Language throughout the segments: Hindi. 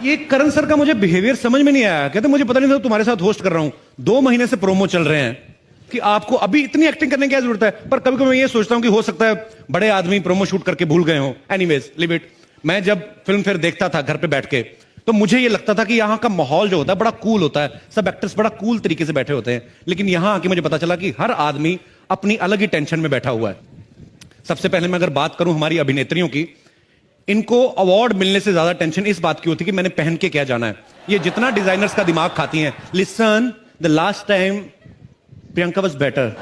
ये करण सर का मुझे बिहेवियर समझ में नहीं आया। कहते मुझे पता नहीं था तुम्हारे साथ होस्ट कर रहा हूं, 2 महीने से प्रोमो चल रहे हैं कि आपको अभी इतनी एक्टिंग करने की क्या जरूरत है। पर कभी कभी मैं ये सोचता हूं कि हो सकता है बड़े आदमी प्रोमो शूट करके भूल गए हो। Anyways live it. मैं जब फिल्म फेयर देखता था घर पे बैठ के, तो मुझे ये लगता था कि यहाँ का माहौल जो होता है बड़ा कूल होता है, सब एक्टर्स बड़ा कूल तरीके से बैठे होते हैं। लेकिन यहां आके मुझे पता चला कि हर आदमी अपनी अलग ही टेंशन में बैठा हुआ है। सबसे पहले मैं अगर बात करूं हमारी अभिनेत्रियों की, इनको अवार्ड मिलने से ज्यादा टेंशन इस बात की होती है कि मैंने पहन के क्या जाना है। ये जितना डिजाइनर्स का दिमाग खाती हैं, listen the last time Priyanka was better,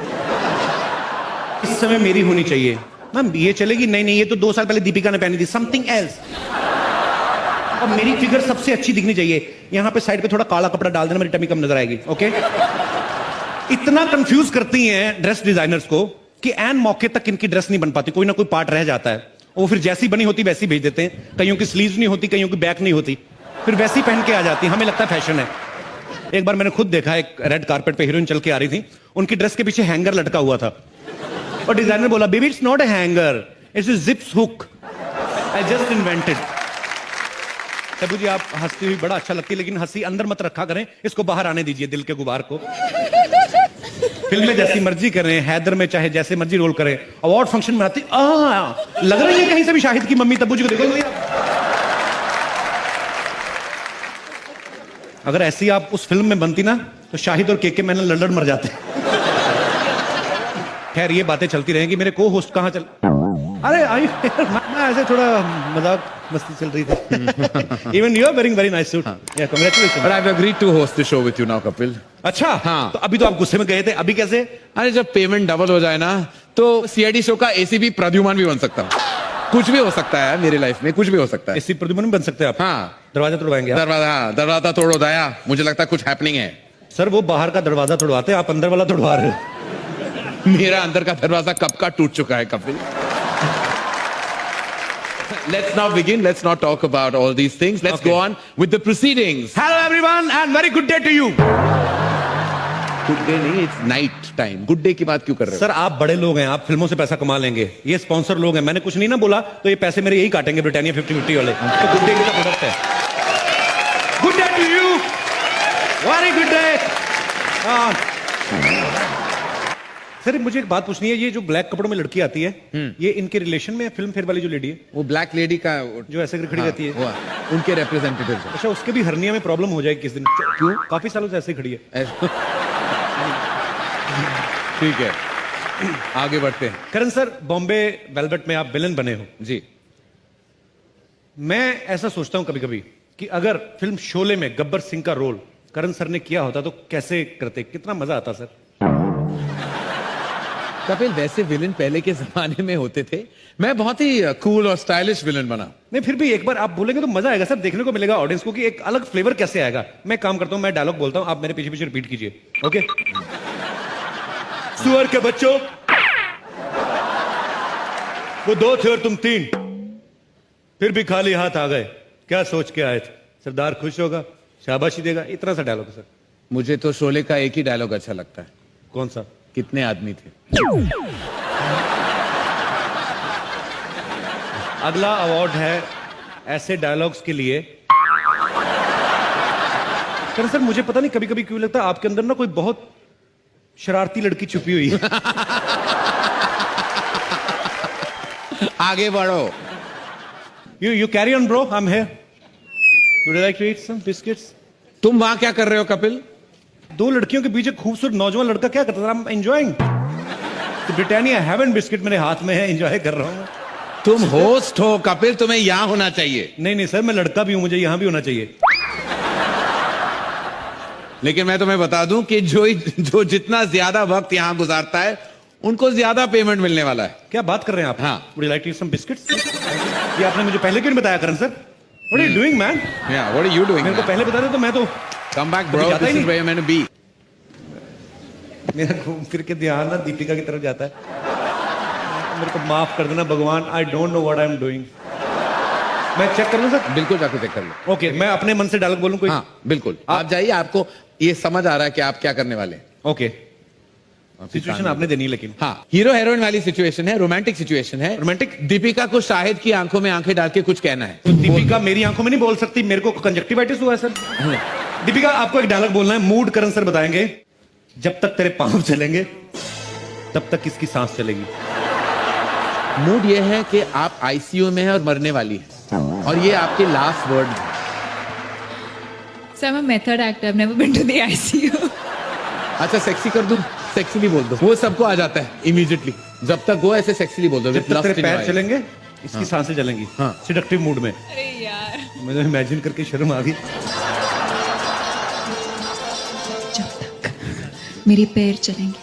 इस समय मेरी होनी चाहिए। मैम ये चलेगी? नहीं नहीं, ये तो 2 साल पहले दीपिका ने पहनी थी, समथिंग एल्स। और मेरी फिगर सबसे अच्छी दिखनी चाहिए, यहां पे साइड पे थोड़ा काला कपड़ा डाल देना, मेरी टमी कम नजर आएगी। ओके इतना कंफ्यूज करती हैं ड्रेस डिजाइनर्स को कि एन मौके तक इनकी ड्रेस नहीं बन पाती, कोई ना कोई पार्ट रह जाता है। वो फिर जैसी बनी होती वैसी भेज देते हैं। कईयों की स्लीव्स नहीं होती, कईयों की बैक नहीं होती, फिर वैसी पहन के आ जाती है। हमें लगता है फैशन है। एक बार मैंने खुद देखा, एक रेड कारपेट पे हीरोइन चल के आ रही थी, उनकी ड्रेस के पीछे हैंगर लटका हुआ था और डिजाइनर बोला, baby it's not a hanger, it's a zips hook, I just invented. Tabu ji आप हंसती हुई बड़ा अच्छा लगती है, लेकिन हंसी अंदर मत रखा करें, इसको बाहर आने दीजिए, दिल के गुबार को। फिल्म में जैसी मर्जी करें, हैदर में चाहे जैसे मर्जी रोल करें, अवार्ड फंक्शन में आती लग रही है कहीं से भी शाहिद की मम्मी। तब्बू जी को देखो, अगर ऐसी आप उस फिल्म में बनती ना तो शाहिद और केके मैनन लंदन मर जाते। खैर ये बातें चलती रहेंगी। मेरे को होस्ट कहां चल, अरे आई मैं ऐसे थोड़ा मजाक मस्ती चल रही थी। Even you are wearing very nice suit, या congratulation. But I've agreed to host the show with you now, Kapil. अच्छा हाँ। तो अभी तो आप गुस्से में गए थे, अभी कैसे? अरे जब पेमेंट डबल हो जाए ना तो सीआईडी शो का एसीपी प्रद्युमन भी बन सकता हूँ। कुछ भी हो सकता है मेरी लाइफ में, कुछ भी हो सकता है। इसी प्रद्युमन बन सकते हैं आप। हाँ दरवाजा तोड़वाएंगे आप? दरवाजा तोड़ो दया, मुझे लगता है कुछ हैपनिंग है। सर वो बाहर का दरवाजा तोड़वाते हैं, आप अंदर वाला तोड़वा रहे हो। मेरा अंदर का दरवाजा कब का टूट चुका है Kapil. Let's now begin. Let's not talk about all these things. Let's Okay. go on with the proceedings. Hello everyone and very good day to you. Good day नहीं, it's night time. Good day की बात क्यों कर रहे हो? सर आप बड़े लोग हैं, आप फिल्मों से पैसा कमा लेंगे, ये स्पॉन्सर लोग हैं, मैंने कुछ नहीं ना बोला तो ये पैसे मेरे यही काटेंगे, ब्रिटानिया 50-50 वाले। तो गुड डे का प्रोडक्ट है। Good day to you, very good day. Sir मुझे एक बात पूछनी है, ये जो ब्लैक कपड़ों में लड़की आती है, ये इनके रिलेशन में फिल्म फेयर वाली जो लेडी है, वो ब्लैक लेडी का जो ऐसे खड़ी रहती है, उनके रिप्रेजेंटेटिव। अच्छा उसके भी हर्निया में प्रॉब्लम हो जाएगी किस दिन? क्यों? काफी सालों से ऐसे ही खड़ी है। ठीक है आगे बढ़ते हैं। करण सर बॉम्बे वेलवेट में आप विलन बने हो जी। मैं ऐसा सोचता हूं कभी कभी कि अगर फिल्म शोले में गब्बर सिंह का रोल करण सर ने किया होता तो कैसे करते, कितना मजा आता सर। कपिल वैसे विलन पहले के जमाने में होते थे, मैं बहुत ही कूल और स्टाइलिश विलन बना। नहीं फिर भी एक बार आप बोलेंगे तो मजा आएगा सर, देखने को मिलेगा ऑडियंस को कि एक अलग फ्लेवर कैसे आएगा। मैं काम करता हूं, मैं डायलॉग बोलता हूं, आप मेरे पीछे पीछे रिपीट कीजिए। ओके? सुअर के बच्चों, वो 2 थे और तुम 3, फिर भी खाली हाथ आ गए, क्या सोच के आए थे? सरदार खुश होगा, शाबाशी देगा, इतना सा डायलॉग सर। मुझे तो शोले का एक ही डायलॉग अच्छा लगता है। कौन सा? कितने आदमी थे। अगला अवार्ड है ऐसे डायलॉग्स के लिए। सर मुझे पता नहीं कभी कभी क्यों लगता है आपके अंदर ना कोई बहुत शरारती लड़की छुपी हुई है। आगे बढ़ो। You carry on bro, I am here. Would you like to eat some biscuits? तुम वहां क्या कर रहे हो कपिल? 2 लड़कियों के बीच एक खूबसूरत नौजवान लड़का क्या करता था? I am enjoying Britannia heaven biscuit मेरे हाथ में है, एंजॉय कर रहा हूं। तुम होस्ट हो कपिल, तुम्हें यहां होना चाहिए। नहीं नहीं सर, मैं लड़का भी हूं, मुझे यहां भी होना चाहिए। लेकिन मैं तुम्हें बता दूं कि जो जितना ज्यादा वक्त यहां गुजारता है उनको ज्यादा पेमेंट मिलने वाला है। क्या बात कर रहे हैं आप? हाँ। Would you like to eat some biscuits? ये आपने मुझे पहले क्यों नहीं बताया Karan sir? What are you doing man? या व्हाट आर यू डूइंग? मेरे को पहले बता दे तो मैं तो come back bro, this is where you man to be. मेरा घूम फिर के ध्यान ना दीपिका की तरफ जाता है। मेरे को माफ कर देना भगवान, I don't know what I am doing. मैं चेक कर लूं सर? बिल्कुल जाके चेक कर लो। ओके मैं अपने मन से डायलॉग बोलूं कोई? हाँ बिल्कुल, आप जाइए, आपको ये समझ आ रहा है कि आप क्या करने वाले हैं। ओके। सिचुएशन आपने देनी है, लेकिन हाँ, हीरो हीरोइन वाली सिचुएशन है, रोमांटिक सिचुएशन है। रोमांटिक। दीपिका को शाहिद की आंखों में आंखें डाल के कुछ कहना है। तो दीपिका मेरी आंखों में नहीं बोल सकती, मेरे को कंजक्टिवाइटिस हुआ है सर। दीपिका आपको एक डायलॉग बोलना है, मूड करण सर बताएंगे। जब तक तेरे पांव चलेंगे तब तक किसकी सांस चलेगी। मूड ये है कि आप आईसीयू में है और मरने वाली है, और ये आपके लास्ट वर्ड है। So I'm a method actor. I've never been to the ICU. अच्छा, सेक्सी कर दूं, सेक्सीली बोल दो, वो सबको आ जाता है इमीडिएटली। जब तक वो ऐसे सेक्सीली बोल दो, जब तक तेरे पैर चलेंगे इसकी सांसें चलेंगी। हाँ। सिडक्टिव मूड में। अरे यार। मुझे इमेजिन करके शर्म आ गई। जब तक मेरे पैर चलेंगे।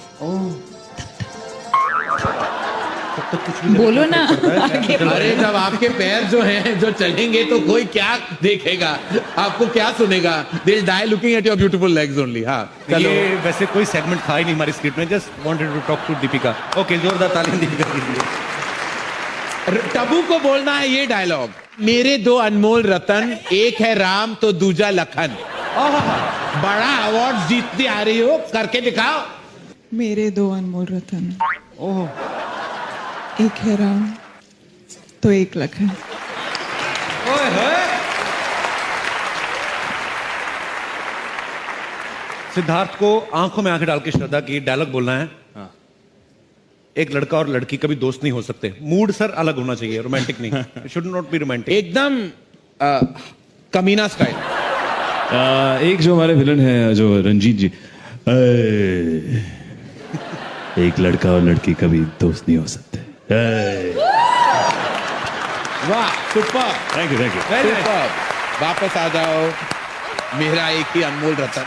तब तक कुछ भी बोलो ना। आगे अरे जब आपके पैर जो हैं जो चलेंगे तो कोई क्या देखेगा, आपको क्या सुनेगा? They'll die looking at your beautiful legs only। हाँ, चलो। ये वैसे कोई सेगमेंट था ही नहीं हमारी स्क्रिप्ट में, just wanted to talk to Deepika. Okay, जोरदार तालियां दीपिका के लिए। टबू को बोलना है ये डायलॉग, मेरे दो अनमोल रतन, एक है राम तो दूजा लखन। बड़ा अवार्ड जीतती आ रही हो, करके दिखाओ। मेरे दो अनमोल रतन, ओह, एक है राम तो एक लखन। ओए होए। सिद्धार्थ को आंखों में आंखें डाल के श्रद्धा की डायलॉग बोलना है। एक लड़का और लड़की कभी दोस्त नहीं हो सकते। मूड सर अलग होना चाहिए, रोमांटिक नहीं। Should not be romantic. एकदम कमीना स्टाइल। एक जो हमारे विलन है जो रंजीत जी, एक लड़का और लड़की कभी दोस्त नहीं हो सकते। वाह, सुपर, थैंक यू। सुपर। वापस आ जाओ, मेरा एक ही अनमोल रतन।